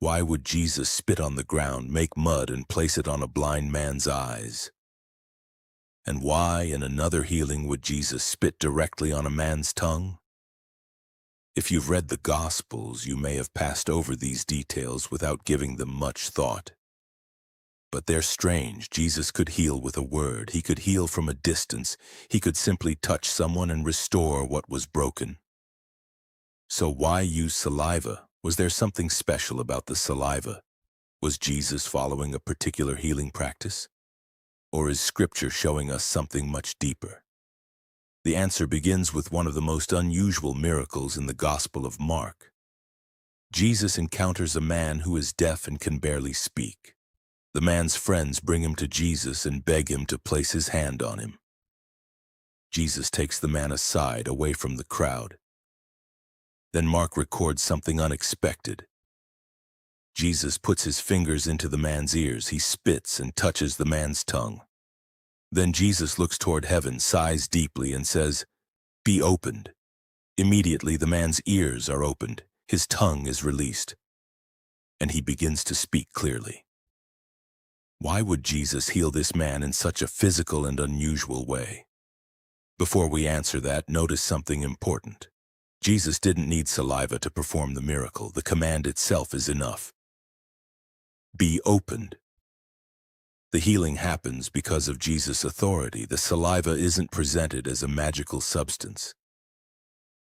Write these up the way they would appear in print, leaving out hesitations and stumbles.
Why would Jesus spit on the ground, make mud, and place it on a blind man's eyes? And why, in another healing, would Jesus spit directly on a man's tongue? If you've read the Gospels, you may have passed over these details without giving them much thought. But they're strange. Jesus could heal with a word. He could heal from a distance. He could simply touch someone and restore what was broken. So why use saliva? Was there something special about the saliva? Was Jesus following a particular healing practice? Or is Scripture showing us something much deeper? The answer begins with one of the most unusual miracles in the Gospel of Mark. Jesus encounters a man who is deaf and can barely speak. The man's friends bring him to Jesus and beg him to place his hand on him. Jesus takes the man aside, away from the crowd. Then Mark records something unexpected. Jesus puts his fingers into the man's ears. He spits and touches the man's tongue. Then Jesus looks toward heaven, sighs deeply, and says, "Be opened." Immediately the man's ears are opened. His tongue is released. And he begins to speak clearly. Why would Jesus heal this man in such a physical and unusual way? Before we answer that, notice something important. Jesus didn't need saliva to perform the miracle. The command itself is enough. Be opened. The healing happens because of Jesus' authority. The saliva isn't presented as a magical substance.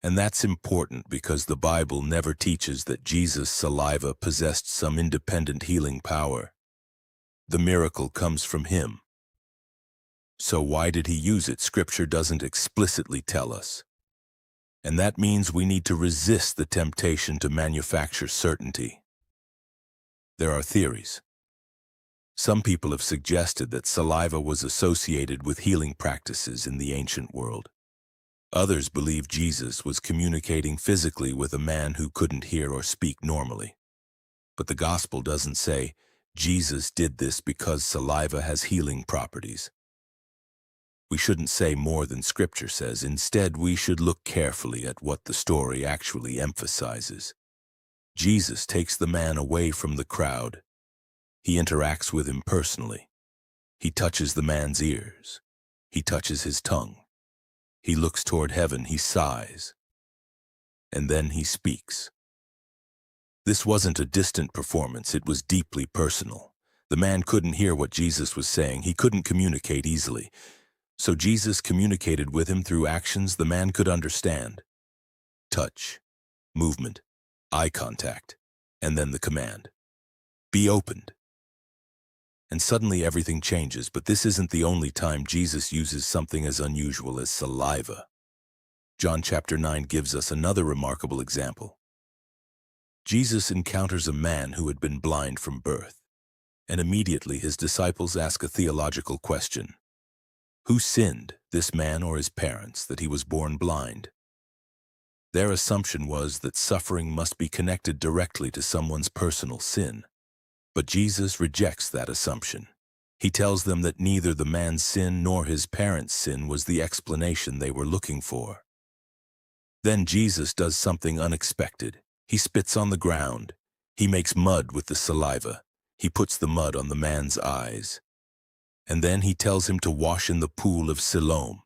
And that's important because the Bible never teaches that Jesus' saliva possessed some independent healing power. The miracle comes from him. So why did he use it? Scripture doesn't explicitly tell us. And that means we need to resist the temptation to manufacture certainty. There are theories. Some people have suggested that saliva was associated with healing practices in the ancient world. Others believe Jesus was communicating physically with a man who couldn't hear or speak normally. But the Gospel doesn't say Jesus did this because saliva has healing properties. We shouldn't say more than Scripture says. Instead, we should look carefully at what the story actually emphasizes. Jesus takes the man away from the crowd. He interacts with him personally. He touches the man's ears. He touches his tongue. He looks toward heaven. He sighs. And then he speaks. This wasn't a distant performance. It was deeply personal. The man couldn't hear what Jesus was saying. He couldn't communicate easily. So Jesus communicated with him through actions the man could understand. Touch, movement, eye contact, and then the command. Be opened. And suddenly everything changes, but this isn't the only time Jesus uses something as unusual as saliva. John chapter 9 gives us another remarkable example. Jesus encounters a man who had been blind from birth, and immediately his disciples ask a theological question. Who sinned, this man or his parents, that he was born blind? Their assumption was that suffering must be connected directly to someone's personal sin. But Jesus rejects that assumption. He tells them that neither the man's sin nor his parents' sin was the explanation they were looking for. Then Jesus does something unexpected. He spits on the ground. He makes mud with the saliva. He puts the mud on the man's eyes. And then he tells him to wash in the pool of Siloam.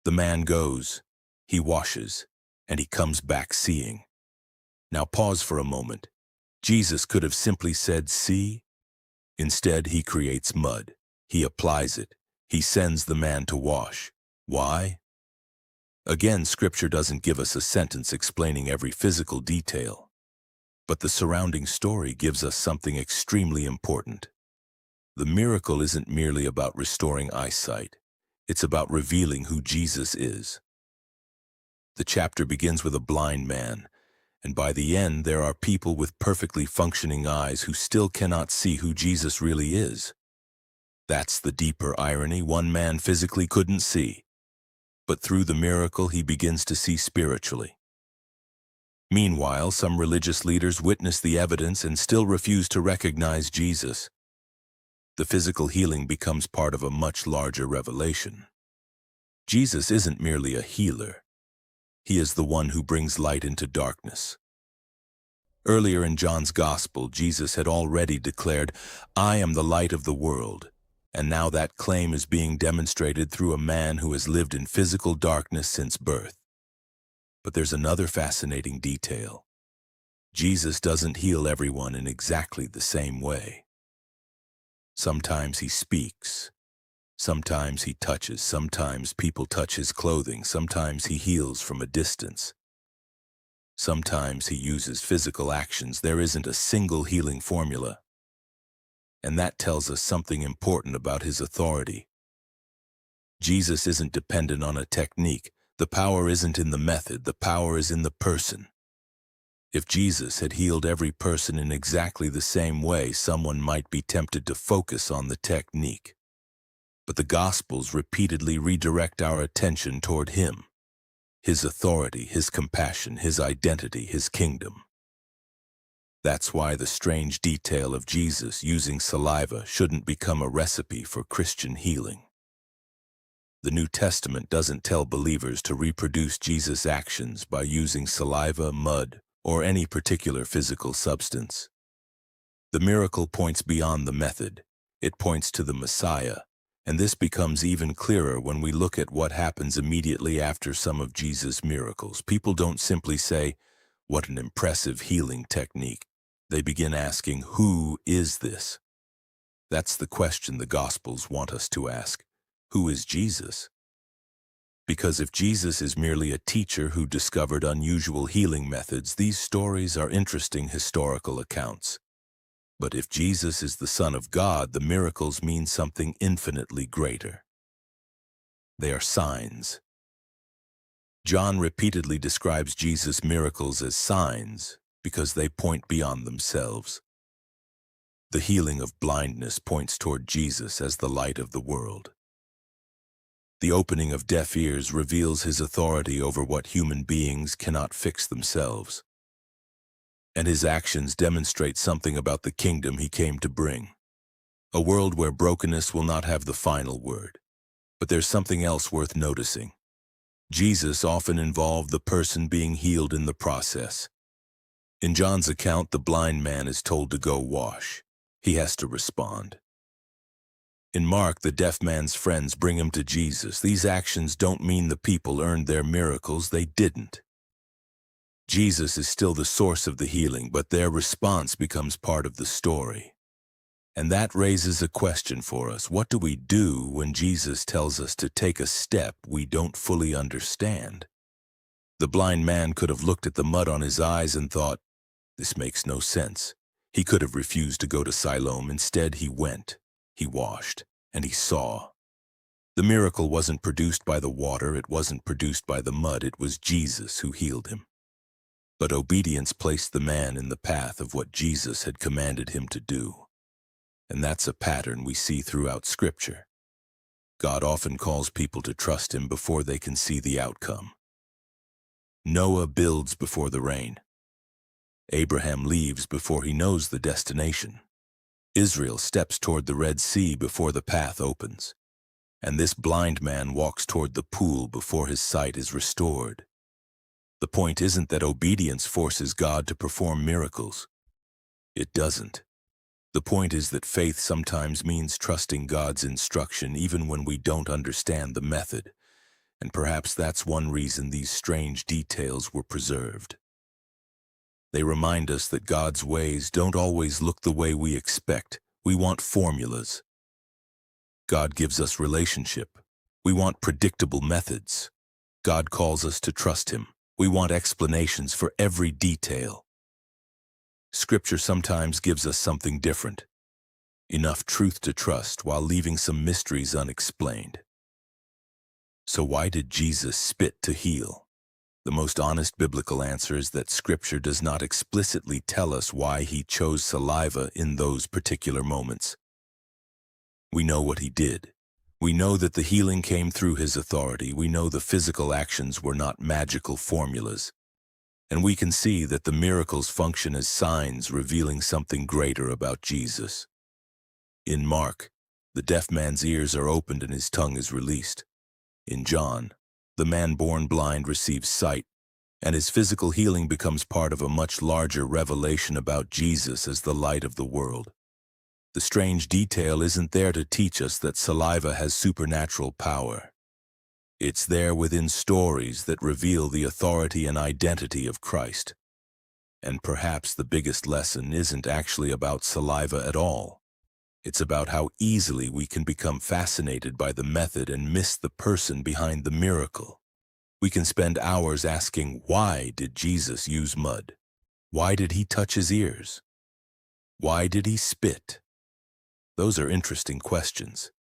The man goes, he washes, and he comes back seeing. Now pause for a moment. Jesus could have simply said, "See?" Instead, he creates mud. He applies it. He sends the man to wash. Why? Again, Scripture doesn't give us a sentence explaining every physical detail. But the surrounding story gives us something extremely important. The miracle isn't merely about restoring eyesight. It's about revealing who Jesus is. The chapter begins with a blind man, and by the end there are people with perfectly functioning eyes who still cannot see who Jesus really is. That's the deeper irony. One man physically couldn't see, but through the miracle he begins to see spiritually. Meanwhile, some religious leaders witness the evidence and still refuse to recognize Jesus. The physical healing becomes part of a much larger revelation. Jesus isn't merely a healer. He is the one who brings light into darkness. Earlier in John's Gospel, Jesus had already declared, "I am the light of the world," and now that claim is being demonstrated through a man who has lived in physical darkness since birth. But there's another fascinating detail. Jesus doesn't heal everyone in exactly the same way. Sometimes he speaks. Sometimes he touches. Sometimes people touch his clothing. Sometimes he heals from a distance. Sometimes he uses physical actions. There isn't a single healing formula. And that tells us something important about his authority. Jesus isn't dependent on a technique. The power isn't in the method. The power is in the person. If Jesus had healed every person in exactly the same way, someone might be tempted to focus on the technique. But the Gospels repeatedly redirect our attention toward him, his authority, his compassion, his identity, his kingdom. That's why the strange detail of Jesus using saliva shouldn't become a recipe for Christian healing. The New Testament doesn't tell believers to reproduce Jesus' actions by using saliva, mud, or any particular physical substance. The miracle points beyond the method. It points to the Messiah, and this becomes even clearer when we look at what happens immediately after some of Jesus' miracles. People don't simply say, "What an impressive healing technique." They begin asking, "Who is this?" That's the question the Gospels want us to ask. Who is Jesus? Because if Jesus is merely a teacher who discovered unusual healing methods, these stories are interesting historical accounts. But if Jesus is the Son of God, the miracles mean something infinitely greater. They are signs. John repeatedly describes Jesus' miracles as signs because they point beyond themselves. The healing of blindness points toward Jesus as the light of the world. The opening of deaf ears reveals his authority over what human beings cannot fix themselves. And his actions demonstrate something about the kingdom he came to bring. A world where brokenness will not have the final word. But there's something else worth noticing. Jesus often involved the person being healed in the process. In John's account, the blind man is told to go wash. He has to respond. In Mark, the deaf man's friends bring him to Jesus. These actions don't mean the people earned their miracles. They didn't. Jesus is still the source of the healing, but their response becomes part of the story. And that raises a question for us. What do we do when Jesus tells us to take a step we don't fully understand? The blind man could have looked at the mud on his eyes and thought, "This makes no sense." He could have refused to go to Siloam. Instead, he went. He washed, and he saw. The miracle wasn't produced by the water, it wasn't produced by the mud, it was Jesus who healed him. But obedience placed the man in the path of what Jesus had commanded him to do. And that's a pattern we see throughout Scripture. God often calls people to trust him before they can see the outcome. Noah builds before the rain. Abraham leaves before he knows the destination. Israel steps toward the Red Sea before the path opens. And this blind man walks toward the pool before his sight is restored. The point isn't that obedience forces God to perform miracles. It doesn't. The point is that faith sometimes means trusting God's instruction even when we don't understand the method. And perhaps that's one reason these strange details were preserved. They remind us that God's ways don't always look the way we expect. We want formulas. God gives us relationship. We want predictable methods. God calls us to trust him. We want explanations for every detail. Scripture sometimes gives us something different. Enough truth to trust while leaving some mysteries unexplained. So why did Jesus spit to heal? The most honest biblical answer is that Scripture does not explicitly tell us why he chose saliva in those particular moments. We know what he did. We know that the healing came through his authority. We know the physical actions were not magical formulas. And we can see that the miracles function as signs revealing something greater about Jesus. In Mark, the deaf man's ears are opened and his tongue is released. In John, the man born blind receives sight, And his physical healing becomes part of a much larger revelation about Jesus as the light of the world. The strange detail isn't there to teach us that saliva has supernatural power. It's there within stories that reveal the authority and identity of Christ. And perhaps the biggest lesson isn't actually about saliva at all. It's about how easily we can become fascinated by the method and miss the person behind the miracle. We can spend hours asking, why did Jesus use mud? Why did he touch his ears? Why did he spit? Those are interesting questions,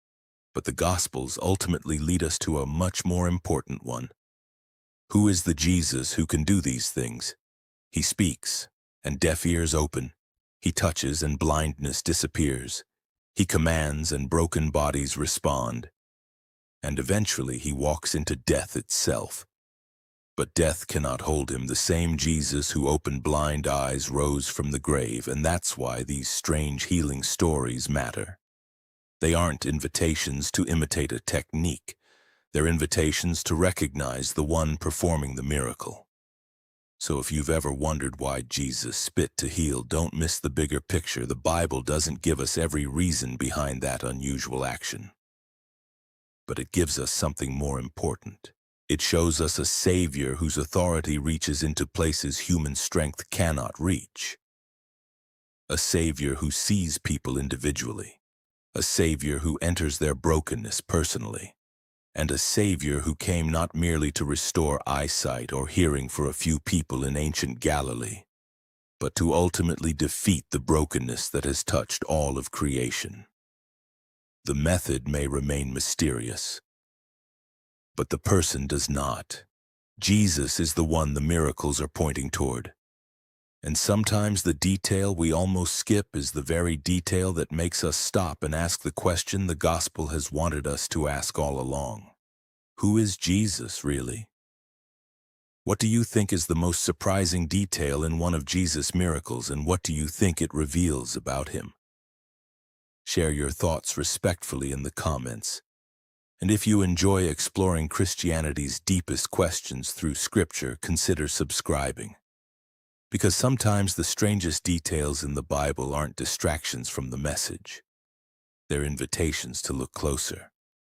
but the Gospels ultimately lead us to a much more important one. Who is the Jesus who can do these things? He speaks, and deaf ears open. He touches, and blindness disappears. He commands, and broken bodies respond. And eventually he walks into death itself. But death cannot hold him. The same Jesus who opened blind eyes rose from the grave, and that's why these strange healing stories matter. They aren't invitations to imitate a technique. They're invitations to recognize the one performing the miracle. So if you've ever wondered why Jesus spit to heal, don't miss the bigger picture. The Bible doesn't give us every reason behind that unusual action. But it gives us something more important. It shows us a Savior whose authority reaches into places human strength cannot reach. A Savior who sees people individually. A Savior who enters their brokenness personally. And a Savior who came not merely to restore eyesight or hearing for a few people in ancient Galilee, but to ultimately defeat the brokenness that has touched all of creation. The method may remain mysterious, but the person does not. Jesus is the one the miracles are pointing toward. And sometimes the detail we almost skip is the very detail that makes us stop and ask the question the gospel has wanted us to ask all along. Who is Jesus, really? What do you think is the most surprising detail in one of Jesus' miracles, and what do you think it reveals about him? Share your thoughts respectfully in the comments. And if you enjoy exploring Christianity's deepest questions through Scripture, consider subscribing. Because sometimes the strangest details in the Bible aren't distractions from the message. They're invitations to look closer.